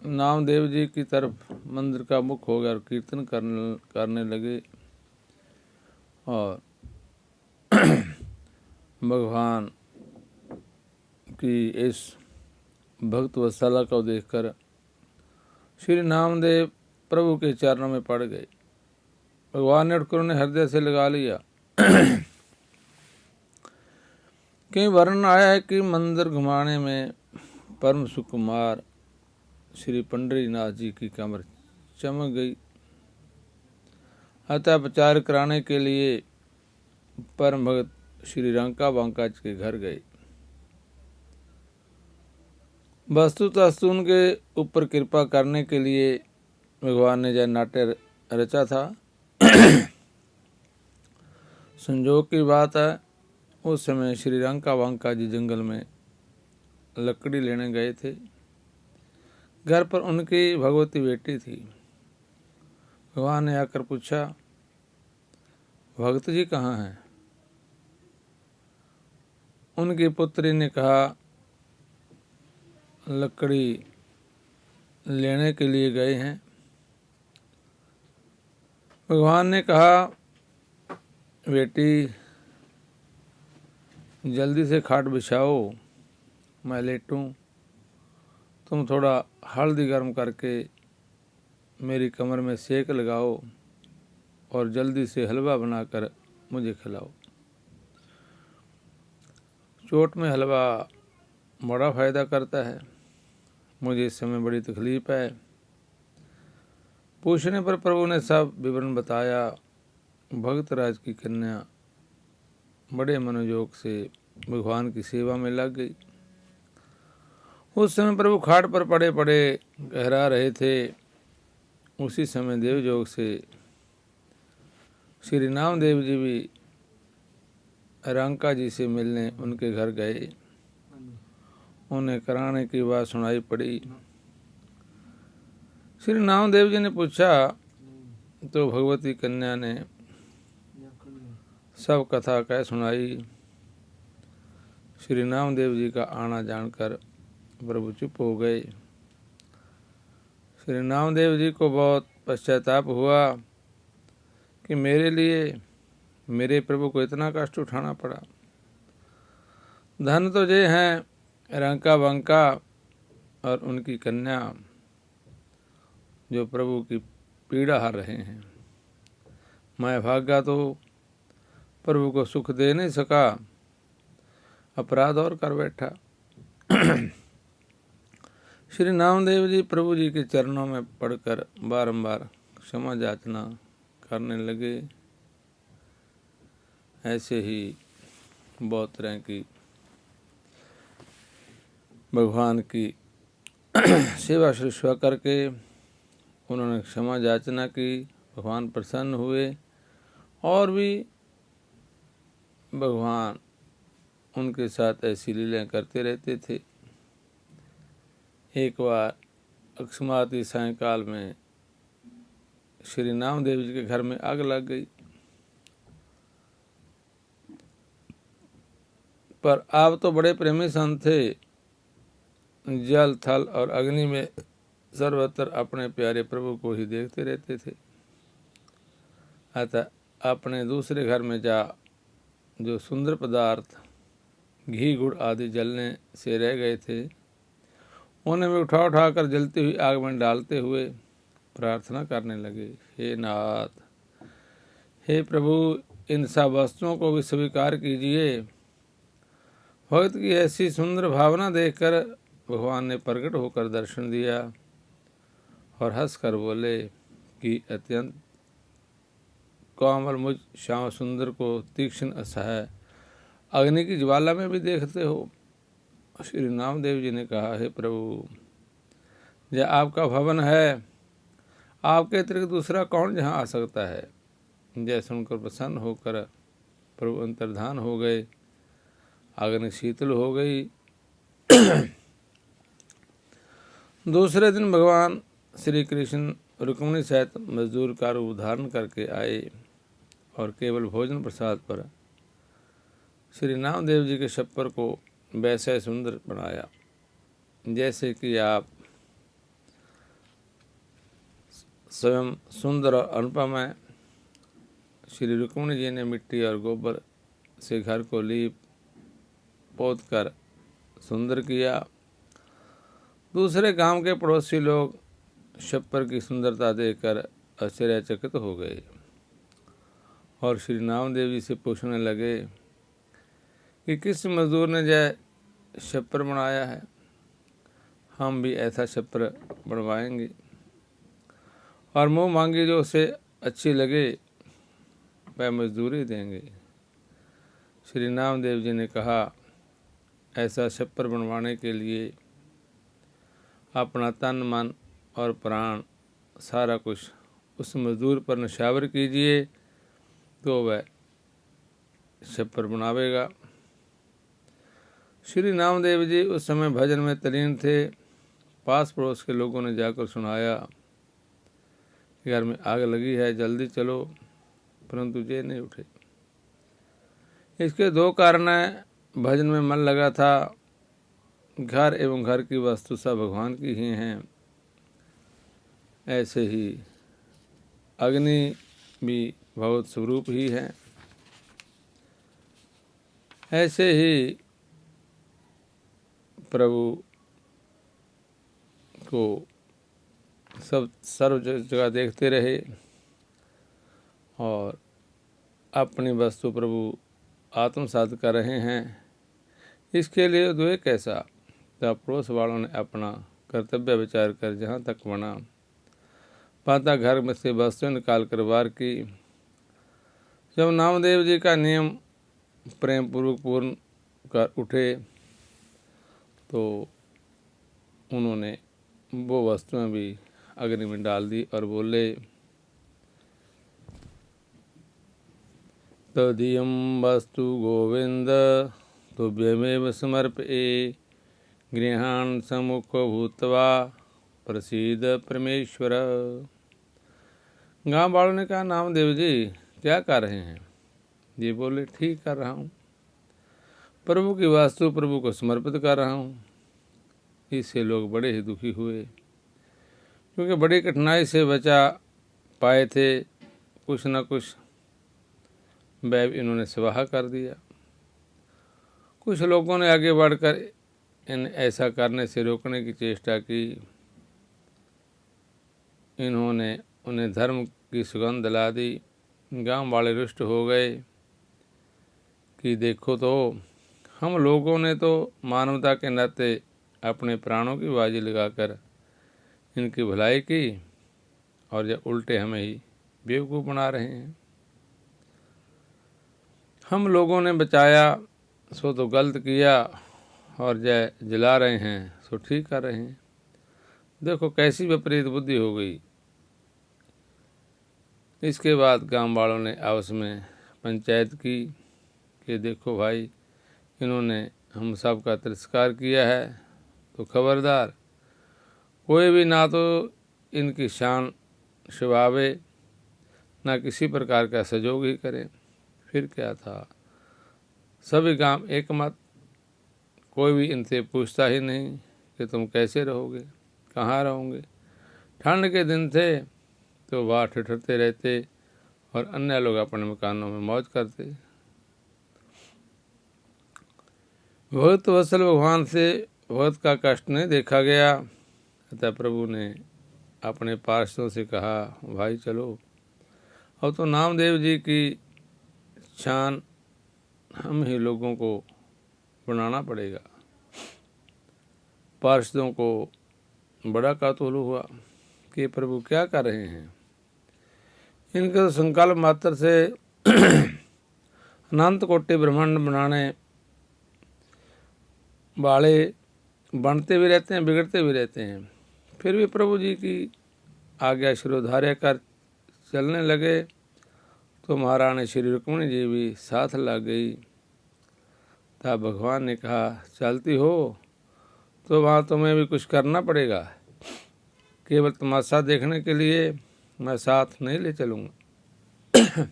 नामदेव जी की तरफ मंदिर का मुख हो गया और कीर्तन करने लगे और भगवान की इस भक्त वत्सला को देखकर श्री नामदेव प्रभु के चरणों में पड़ गए। भगवान ने उठकर उन्हें हृदय से लगा लिया। कहीं वर्णन आया है कि मंदिर घुमाने में परम सुकुमार श्री पंडरीनाथ जी की कमर चमक गई। अतः प्रचार कराने के लिए परम भगत श्री रंका बांका जी के घर गए। वस्तुतः उनके ऊपर कृपा करने के लिए भगवान ने यह नाट्य रचा था। संजोग की बात है, उस समय श्री रंका बांका जी जंगल में लकड़ी लेने गए थे। घर पर उनकी भगवती बेटी थी। भगवान ने आकर पूछा, भगत जी कहाँ हैं? उनकी पुत्री ने कहा, लकड़ी लेने के लिए गए हैं। भगवान ने कहा, बेटी जल्दी से खाट बिछाओ, मैं लेटूं। तुम थोड़ा हल्दी गर्म करके मेरी कमर में सेक लगाओ और जल्दी से हलवा बनाकर मुझे खिलाओ। चोट में हलवा बड़ा फ़ायदा करता है। मुझे इस समय बड़ी तकलीफ़ है। पूछने पर प्रभु ने सब विवरण बताया। भक्तराज की कन्या बड़े मनोयोग से भगवान की सेवा में लग गई। उस समय प्रभु खाट पर पड़े पड़े कहरा रहे थे। उसी समय देवयोग से श्री नामदेव जी भी रंका जी से मिलने उनके घर गए। उन्हें कराने की बात सुनाई पड़ी। श्री नामदेव जी ने पूछा तो भगवती कन्या ने सब कथा कह सुनाई। श्री नामदेव जी का आना जानकर प्रभु चुप हो गए। श्री नामदेव जी को बहुत पश्चाताप हुआ कि मेरे लिए मेरे प्रभु को इतना कष्ट उठाना पड़ा। धन तो ये हैं रंका बंका और उनकी कन्या जो प्रभु की पीड़ा हर रहे हैं। मैं भागा तो प्रभु को सुख दे नहीं सका, अपराध और कर बैठा। श्री नामदेव जी प्रभु जी के चरणों में पड़कर बारंबार क्षमा याचना करने लगे। ऐसे ही बहुत तरह की भगवान की सेवा शुश्रूषा करके उन्होंने क्षमा याचना की। भगवान प्रसन्न हुए और भी भगवान उनके साथ ऐसी लीलाएं करते रहते थे। एक बार अकस्माती सायंकाल में श्री नामदेव जी के घर में आग लग गई। पर आप तो बड़े प्रेमी संत थे। जल थल और अग्नि में सर्वत्र अपने प्यारे प्रभु को ही देखते रहते थे। अतः अपने दूसरे घर में जा जो सुंदर पदार्थ घी गुड़ आदि जलने से रह गए थे उन्हें वे उठा उठा कर जलती हुई आग में डालते हुए प्रार्थना करने लगे, हे नाथ, हे प्रभु, इन सब वस्तुओं को भी स्वीकार कीजिए। भक्त की ऐसी सुंदर भावना देखकर भगवान ने प्रकट होकर दर्शन दिया और हंसकर बोले कि अत्यंत कोमल मुझ श्याम सुंदर को तीक्ष्ण असहाय अग्नि की ज्वाला में भी देखते हो। श्री नामदेव जी ने कहा, हे प्रभु, यह आपका भवन है, आपके अतिरिक्त दूसरा कौन यहाँ आ सकता है। जय सुनकर प्रसन्न होकर प्रभु अंतर्धान हो गए। अग्नि शीतल हो गई। दूसरे दिन भगवान श्री कृष्ण रुक्मिणी सहित मजदूर का रूप धारण करके आए और केवल भोजन प्रसाद पर श्री नामदेव जी के छप्पर को वैसे सुंदर बनाया जैसे कि आप स्वयं सुंदर और अनुपम है। श्री रुक्मिणी जी ने मिट्टी और गोबर से घर को लीप पोत कर सुंदर किया। दूसरे गांव के पड़ोसी लोग छप्पर की सुंदरता देखकर आश्चर्यचकित हो गए और श्री नामदेव जी से पूछने लगे कि किस मजदूर ने यह छप्पर बनाया है, हम भी ऐसा छप्पर बनवाएंगे और मुँह मांगी जो उसे अच्छी लगे वह मजदूरी देंगे। श्री नामदेव जी ने कहा, ऐसा छप्पर बनवाने के लिए अपना तन मन और प्राण सारा कुछ उस मजदूर पर निछावर कीजिए तो वह छप्पर बनावेगा। श्री नामदेव जी उस समय भजन में तल्लीन थे। पास पड़ोस के लोगों ने जाकर सुनाया कि घर में आग लगी है, जल्दी चलो, परंतु ये नहीं उठे। इसके दो कारण हैं। भजन में मन लगा था, घर एवं घर की वस्तु सब भगवान की ही हैं। ऐसे ही अग्नि भी भगवत स्वरूप ही है। ऐसे ही प्रभु को सब सर्व जगह देखते रहे और अपनी वस्तु प्रभु आत्मसात कर रहे हैं। इसके लिए द्वे कैसा, तब पड़ोस वालों ने अपना कर्तव्य विचार कर जहाँ तक बना पाता घर में से वस्तु निकाल कर वार की। जब नामदेव जी का नियम प्रेम पूर्वक पूर्ण कर उठे तो उन्होंने वो वस्तुएं भी अग्नि में डाल दी और बोले, तदीयं वस्तु गोविंद तुभ्यमेव समर्पये गृहाण सम्मुखो भूत्वा प्रसीद परमेश्वर। गांव वालों ने कहा, नामदेव जी क्या कर रहे हैं? ये बोले, ठीक कर रहा हूँ, प्रभु की वास्तु प्रभु को समर्पित कर रहा हूँ। इससे लोग बड़े ही दुखी हुए क्योंकि बड़ी कठिनाई से बचा पाए थे, कुछ न कुछ वैभ इन्होंने स्वाहा कर दिया। कुछ लोगों ने आगे बढ़कर इन ऐसा करने से रोकने की चेष्टा की। इन्होंने उन्हें धर्म की सुगंध दिला दी। गांव वाले रुष्ट हो गए कि देखो तो, हम लोगों ने तो मानवता के नाते अपने प्राणों की बाजी लगाकर इनकी भलाई की और यह उल्टे हमें ही बेवकूफ़ बना रहे हैं। हम लोगों ने बचाया सो तो गलत किया और जय जला रहे हैं सो ठीक कर रहे हैं। देखो कैसी विपरीत बुद्धि हो गई। इसके बाद गांव वालों ने आपस में पंचायत की कि देखो भाई, इन्होंने हम सब का तिरस्कार किया है तो खबरदार, कोई भी ना तो इनकी शान शबावे ना किसी प्रकार का सहयोग ही करे। फिर क्या था, सभी गांव एक मत, कोई भी इनसे पूछता ही नहीं कि तुम कैसे रहोगे, कहाँ रहोगे। ठंड के दिन थे तो वहाँ ठिठुरते रहते और अन्य लोग अपने मकानों में मौज करते। भक्त वत्सल भगवान से भक्त का कष्ट नहीं देखा गया, अतः प्रभु ने अपने पार्षदों से कहा, भाई चलो, अब तो नामदेव जी की शान हम ही लोगों को बनाना पड़ेगा। पार्षदों को बड़ा कौतूहल हुआ कि प्रभु क्या कर रहे हैं। इनके तो संकल्प मात्र से अनंत कोटि ब्रह्मांड बनाने वाले बनते भी रहते हैं, बिगड़ते भी रहते हैं। फिर भी प्रभु जी की आज्ञा शिरोधार्य कर चलने लगे तो महारानी श्री रुक्मिणी जी भी साथ लग गई। तब भगवान ने कहा, चलती हो तो वहाँ तुम्हें भी कुछ करना पड़ेगा, केवल तमाशा देखने के लिए मैं साथ नहीं ले चलूँगा।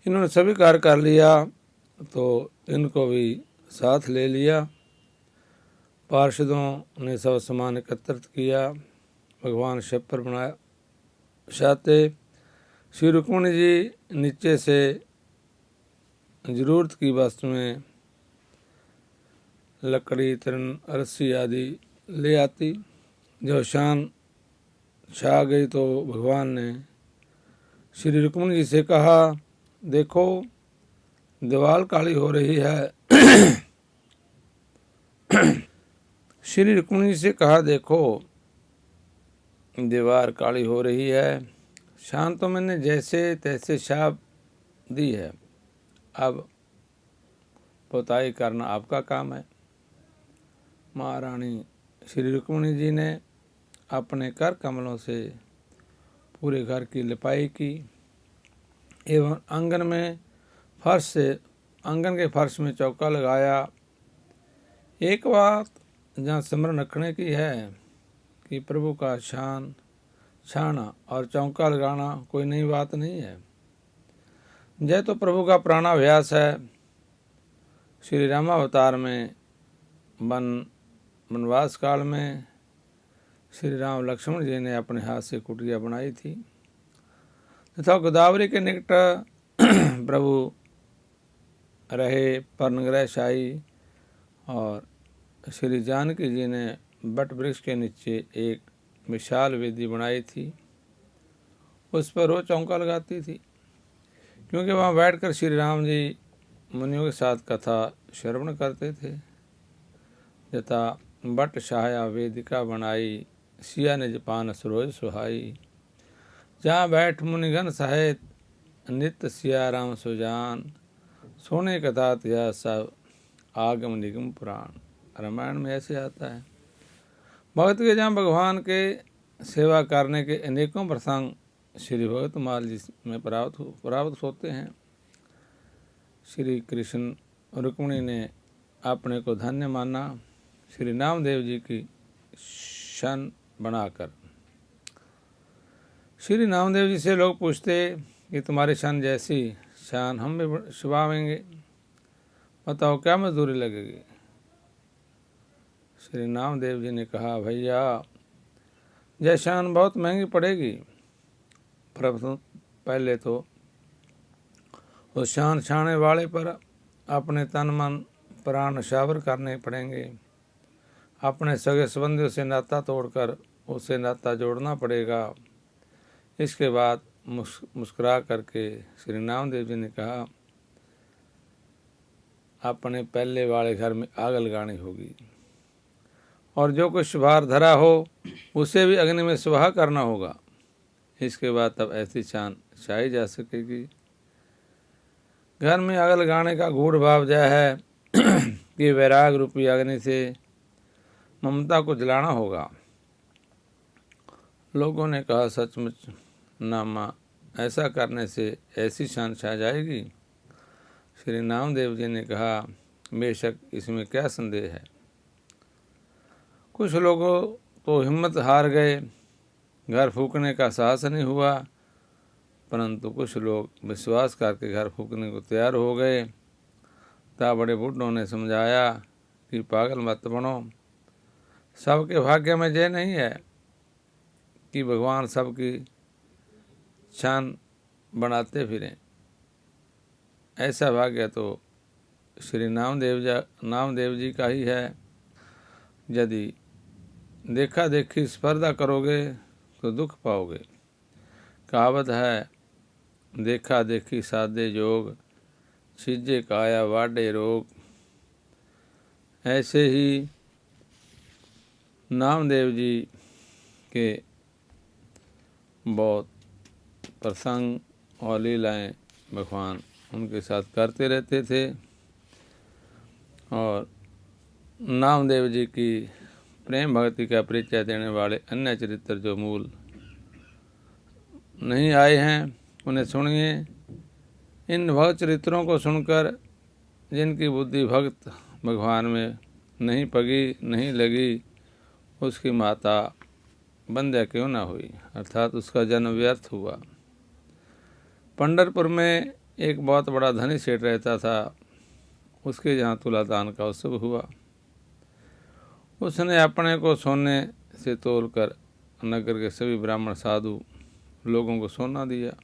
इन्होंने सभी कार्य कर लिया तो इनको भी साथ ले लिया। पार्षदों ने सब सामान एकत्रित किया, भगवान शिव पर बनाया चाहते। श्री रुक्मिणी जी नीचे से जरूरत की वस्तुएं लकड़ी, तृण, रस्सी आदि ले आती। जो शान छा गई तो भगवान ने श्री रुक्मिणी जी से कहा, देखो दीवार काली हो रही है। श्री रुक्मिणी जी से कहा, देखो दीवार काली हो रही है। शान तो मैंने जैसे तैसे छाप दी है, अब पोताई करना आपका काम है। महारानी श्री रुक्मिणी जी ने अपने कर कमलों से पूरे घर की लिपाई की एवं आंगन के फर्श में चौका लगाया। एक बात जहाँ स्मरण रखने की है कि प्रभु का छाना और चौका लगाना कोई नई बात नहीं है। यह तो प्रभु का प्राणाभ्यास है। श्री रामावतार में वनवास काल में श्री राम लक्ष्मण जी ने अपने हाथ से कुटिया बनाई थी तथा गोदावरी के निकट प्रभु रहे पर्णग्रह शाही, और श्री जानकी जी ने बट वृक्ष के नीचे एक विशाल वेदी बनाई थी। उस पर रोज चौका लगाती थी, क्योंकि वहाँ बैठकर श्री राम जी मुनियों के साथ कथा श्रवण करते थे। यथा बट सहाया वेदिका बनाई, सिया निज पान सरोज सुहाई। जहाँ बैठ मुनिगण सहित नित्य सिया राम सुजान। सोने कथा त्यह सब आगम निगम पुराण। रामायण में ऐसे आता है। भगत के जहाँ भगवान के सेवा करने के अनेकों प्रसंग श्री भगतमाल जी में प्राप्त होते हैं। श्री कृष्ण रुक्मिणी ने अपने को धन्य माना श्री नामदेव जी की शन बनाकर। श्री नामदेव जी से लोग पूछते कि तुम्हारी शन जैसी शान हम भी शुभावेंगे, बताओ क्या मजदूरी लगेगी। श्री नामदेव जी ने कहा, भैया यह शान बहुत महंगी पड़ेगी। पहले तो उस शान छाने वाले पर अपने तन मन प्राण न्यौछावर करने पड़ेंगे। अपने सगे संबंधियों से नाता तोड़कर उसे नाता जोड़ना पड़ेगा। इसके बाद मुस्कुरा करके श्री नामदेव जी ने कहा, अपने पहले वाले घर में आग लगानी होगी और जो कुछ भार धरा हो उसे भी अग्नि में स्वाहा करना होगा। इसके बाद तब ऐसी शान छाई जा सकेगी। घर में आग लगाने का गूढ़ भाव यह है कि वैराग रूपी अग्नि से ममता को जलाना होगा। लोगों ने कहा, सचमुच नामा ऐसा करने से ऐसी शान छा जाएगी। श्री नामदेव जी ने कहा, बेशक इसमें क्या संदेह है। कुछ लोगों तो हिम्मत हार गए, घर फूकने का साहस नहीं हुआ, परंतु कुछ लोग विश्वास करके घर फूकने को तैयार हो गए। तब बड़े बुढ़ों ने समझाया कि पागल मत बनो, सबके भाग्य में यह नहीं है कि भगवान सबकी शान बनाते फिरें। ऐसा भाग्य तो श्री नामदेव जी का ही है। यदि देखा देखी स्पर्धा करोगे तो दुख पाओगे। कहावत है, देखा देखी साधे जोग, छिजे काया वाडे रोग। ऐसे ही नामदेव जी के बहुत प्रसंग और लीलाएं भगवान उनके साथ करते रहते थे। और नामदेव जी की प्रेम भक्ति का परिचय देने वाले अन्य चरित्र जो मूल नहीं आए हैं उन्हें सुनिए। इन भक्त चरित्रों को सुनकर जिनकी बुद्धि भक्त भगवान में नहीं पगी नहीं लगी, उसकी माता बंध्या क्यों ना हुई, अर्थात उसका जन्म व्यर्थ हुआ। पंढरपुर में एक बहुत बड़ा धनी सेठ रहता था। उसके जहाँ तुलादान का उत्सव हुआ। उसने अपने को सोने से तोलकर नगर के सभी ब्राह्मण साधु लोगों को सोना दिया।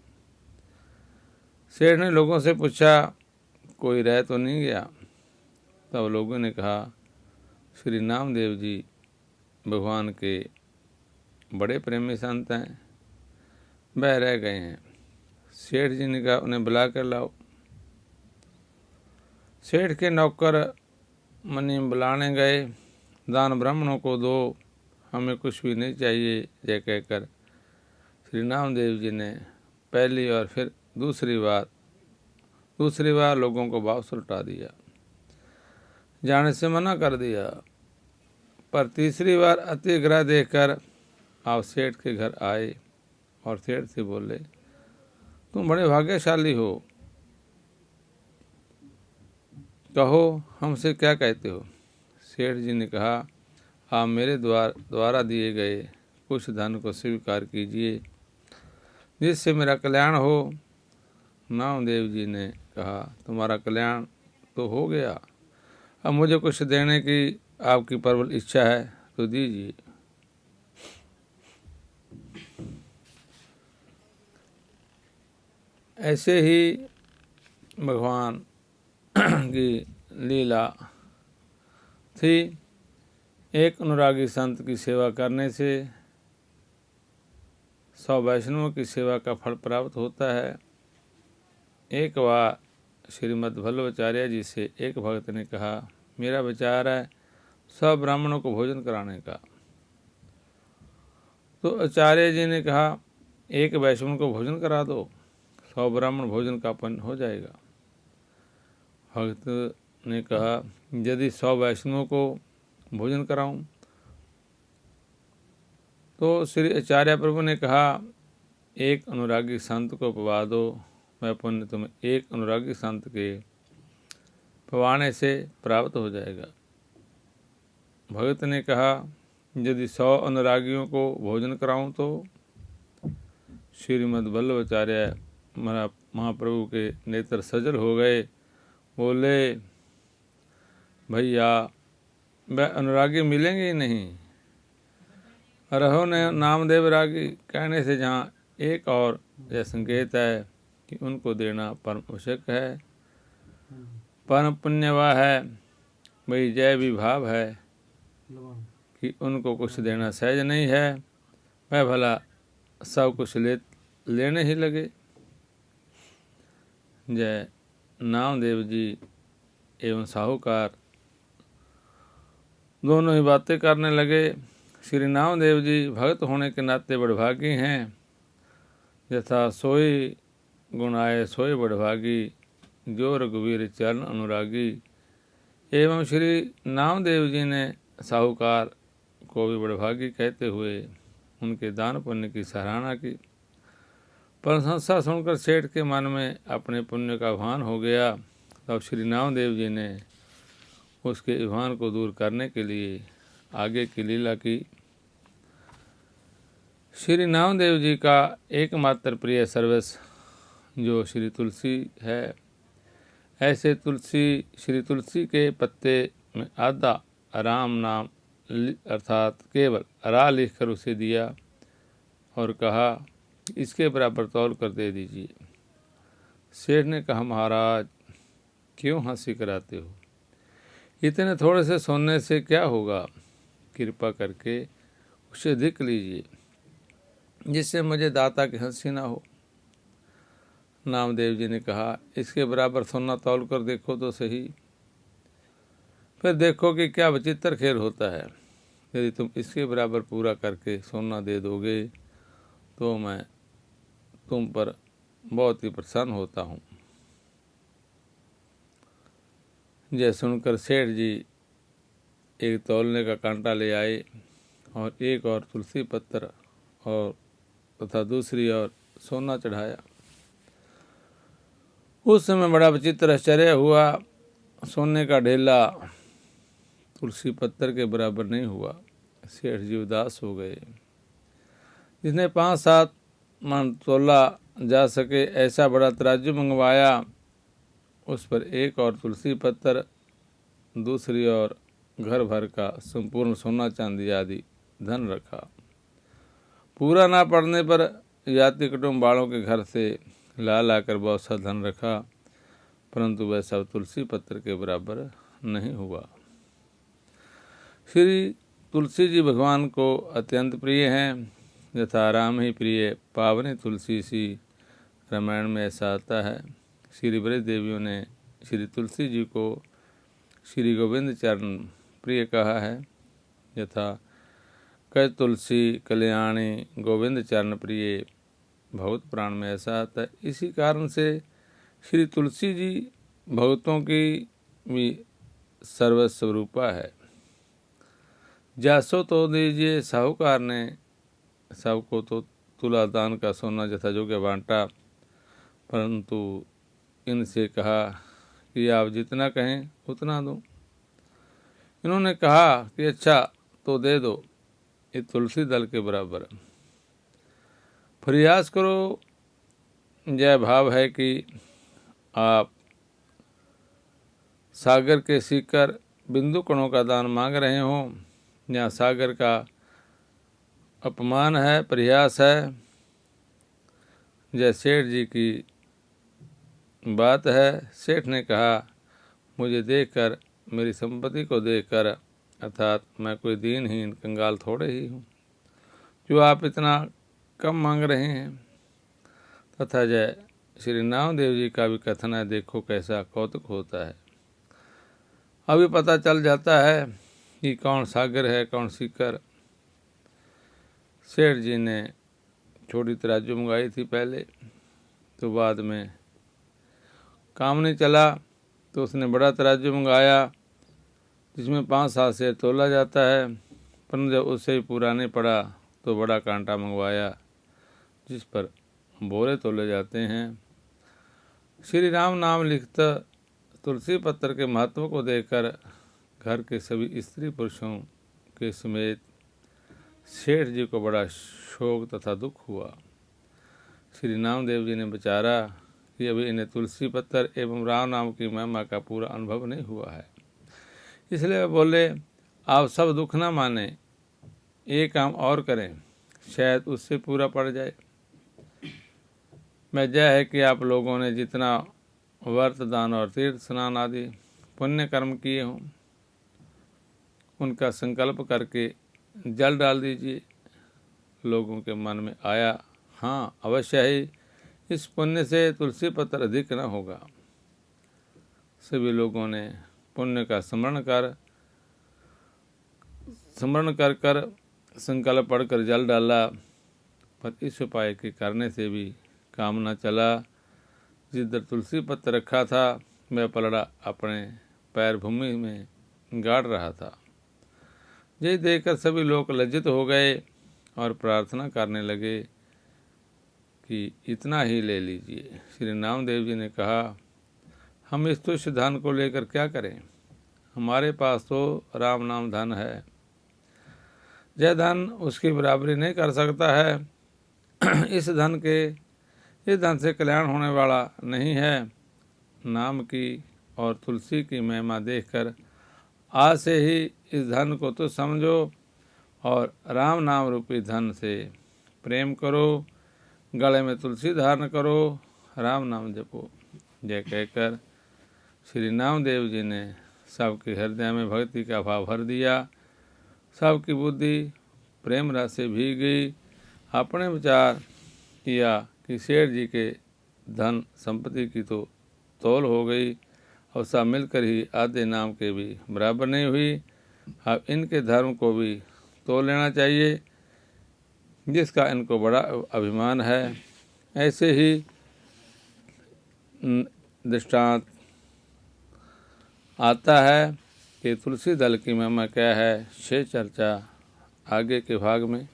सेठ ने लोगों से पूछा, कोई रह तो नहीं गया? तब लोगों ने कहा, श्री नामदेव जी भगवान के बड़े प्रेमी संत हैं, वह रह गए हैं। सेठ जी ने कहा, उन्हें बुला कर लाओ। सेठ के नौकर मनी बुलाने गए। दान ब्राह्मणों को दो, हमें कुछ भी नहीं चाहिए, यह कहकर श्री नामदेव जी ने पहली और फिर दूसरी बार लोगों को वापस लौटा दिया, जाने से मना कर दिया। पर तीसरी बार अतिग्रह देखकर आप सेठ के घर आए और सेठ से बोले, तुम बड़े भाग्यशाली हो, कहो हमसे क्या कहते हो? सेठ जी ने कहा, आप मेरे द्वारा दिए गए कुछ धन को स्वीकार कीजिए, जिससे मेरा कल्याण हो। नामदेव जी ने कहा, तुम्हारा कल्याण तो हो गया, अब मुझे कुछ देने की आपकी प्रबल इच्छा है तो दीजिए। ऐसे ही भगवान की लीला थी। एक अनुरागी संत की सेवा करने से 100 वैष्णवों की सेवा का फल प्राप्त होता है। एक बार श्रीमद् वल्लभाचार्य जी से एक भक्त ने कहा, मेरा विचार है 100 ब्राह्मणों को भोजन कराने का। तो आचार्य जी ने कहा, एक वैष्णव को भोजन करा दो, 100 ब्राह्मण भोजन का पुण्य हो जाएगा। भक्त ने कहा, यदि 100 वैष्णवों को भोजन कराऊं? तो श्री आचार्य प्रभु ने कहा, एक अनुरागी संत को पवा दो, वह पुण्य तुम्हें एक अनुरागी संत के पवाने से प्राप्त हो जाएगा। भगत ने कहा, यदि 100 अनुरागियों को भोजन कराऊं तो? श्रीमद् वल्लभाचार्य महाप्रभु के नेत्र सजल हो गए। बोले, भैया वह अनुरागी मिलेंगे ही नहीं। रहो ने नामदेव रागी कहने से जहाँ एक और यह संकेत है कि उनको देना परम आवश्यक है, परम पुण्य वह है, वही जय भी भाव है कि उनको कुछ देना सहज नहीं है, वह भला सब कुछ लेने ही लगे। जय नामदेव जी एवं साहूकार दोनों ही बातें करने लगे। श्री नामदेव जी भक्त होने के नाते बड़भागी हैं। यथा सोई गुण आए सोई बड़भागी, जो रघुवीर चरण अनुरागी। एवं श्री नामदेव जी ने साहूकार को भी बड़भागी कहते हुए उनके दान पुण्य की सराहना की। प्रशंसा सुनकर सेठ के मन में अपने पुण्य का भान हो गया। तब श्री नामदेव जी ने उसके विभान को दूर करने के लिए आगे की लीला की। श्री नामदेव जी का एकमात्र प्रिय सर्वस जो श्री तुलसी है, ऐसे श्री तुलसी के पत्ते में आधा राम नाम अर्थात केवल रा लिख कर उसे दिया और कहा, इसके बराबर तौल कर दे दीजिए। सेठ ने कहा, महाराज क्यों हंसी कराते हो? इतने थोड़े से सोने से क्या होगा? कृपा करके उसे अधिक लीजिए, जिससे मुझे दाता की हंसी ना हो। नामदेव जी ने कहा, इसके बराबर सोना तौल कर देखो तो सही, फिर देखो कि क्या विचित्र खेल होता है। यदि तुम इसके बराबर पूरा करके सोना दे दोगे तो मैं तुम पर बहुत ही प्रसन्न होता हूँ। यह सुनकर सेठ जी एक तौलने का कांटा ले आए और एक और तुलसी पत्र और तथा दूसरी ओर सोना चढ़ाया। उस समय बड़ा विचित्र आश्चर्य हुआ। सोने का ढेला तुलसी पत्थर के बराबर नहीं हुआ। सेठ जी उदास हो गए। जिसने 5-7 मन तोला जा सके ऐसा बड़ा तराजू मंगवाया, उस पर एक और तुलसी पत्थर, दूसरी ओर घर भर का संपूर्ण सोना चांदी आदि धन रखा। पूरा ना पड़ने पर याति कुटुंब वालों के घर से ला लाकर बहुत सा धन रखा, परंतु वह सब तुलसी पत्र के बराबर नहीं हुआ। श्री तुलसी जी भगवान को अत्यंत प्रिय हैं, यथा राम ही प्रिय पावने तुलसी सी, रामायण में ऐसा आता है। श्री ब्रज देवियों ने श्री तुलसी जी को श्री गोविंद चरण प्रिय कहा है, यथा कह तुलसी कल्याणी गोविंद चरण प्रिय, भगवत पुराण में ऐसा आता है। इसी कारण से श्री तुलसी जी भगतों की भी सर्वस्वरूपा है। जासो तो दीजिए, साहूकार ने सबको तो तुला दान का सोना जथा योग्य बांटा, परंतु इनसे कहा कि आप जितना कहें उतना दो। इन्होंने कहा कि अच्छा तो दे दो, ये तुलसी दल के बराबर। प्रयास करो, यह भाव है कि आप सागर के सीकर बिंदु कणों का दान मांग रहे हो, यहाँ सागर का अपमान है, प्रयास है। जय सेठ जी की बात है। सेठ ने कहा मुझे देखकर, मेरी संपत्ति को देखकर, अर्थात मैं कोई दीनहीन कंगाल थोड़े ही हूँ जो आप इतना कम मांग रहे हैं। तथा जय श्री नामदेव जी का भी कथन है, देखो कैसा कौतुक होता है। अभी पता चल जाता है कि कौन सागर है कौन सीकर। सेठ जी ने छोटी तराजू मंगाई थी पहले, तो बाद में काम नहीं चला तो उसने बड़ा तराजू मंगाया जिसमें 5-7 सेर तोला जाता है, परंतु जब उससे ही पूरा नहीं पड़ा तो बड़ा कांटा मंगवाया जिस पर बोरे तोले जाते हैं। श्री राम नाम लिखता तुलसी पत्र के महत्व को देखकर घर के सभी स्त्री पुरुषों के समेत सेठ जी को बड़ा शोक तथा दुख हुआ। श्री नामदेव जी ने विचारा कि अभी इन्हें तुलसी पत्र एवं राम नाम की महिमा का पूरा अनुभव नहीं हुआ है, इसलिए वे बोले आप सब दुख ना माने, एक काम और करें, शायद उससे पूरा पड़ जाए। मैं यह है कि आप लोगों ने जितना व्रत दान और तीर्थ स्नान आदि पुण्य कर्म किए हों उनका संकल्प करके जल डाल दीजिए। लोगों के मन में आया, हाँ अवश्य ही इस पुण्य से तुलसी पत्र अधिक न होगा। सभी लोगों ने पुण्य का स्मरण कर संकल्प पढ़कर जल डाला, पर इस उपाय के करने से भी काम न चला। जिधर तुलसी पत्र रखा था वह पलड़ा अपने पैर भूमि में गाड़ रहा था। यही देखकर सभी लोग लज्जित हो गए और प्रार्थना करने लगे कि इतना ही ले लीजिए। श्री नामदेव जी ने कहा हम इस तुच्छ धन को लेकर क्या करें, हमारे पास तो राम नाम धन है, यह धन उसकी बराबरी नहीं कर सकता है। इस धन से कल्याण होने वाला नहीं है। नाम की और तुलसी की महिमा देखकर आज से ही इस धन को तो समझो और राम नाम रूपी धन से प्रेम करो, गले में तुलसी धारण करो, राम नाम जपो। यह कहकर श्री नामदेव जी ने सबके हृदय में भक्ति का भाव भर दिया। सबकी बुद्धि प्रेम रस से भीग गई। अपने विचार किया कि सेठ जी के धन संपत्ति की तो तौल हो गई, और सब मिलकर ही आधे नाम के भी बराबर नहीं हुई। अब इनके धर्म को भी तोल लेना चाहिए जिसका इनको बड़ा अभिमान है। ऐसे ही दृष्टांत आता है कि तुलसी दल की महिमा क्या है, से चर्चा आगे के भाग में।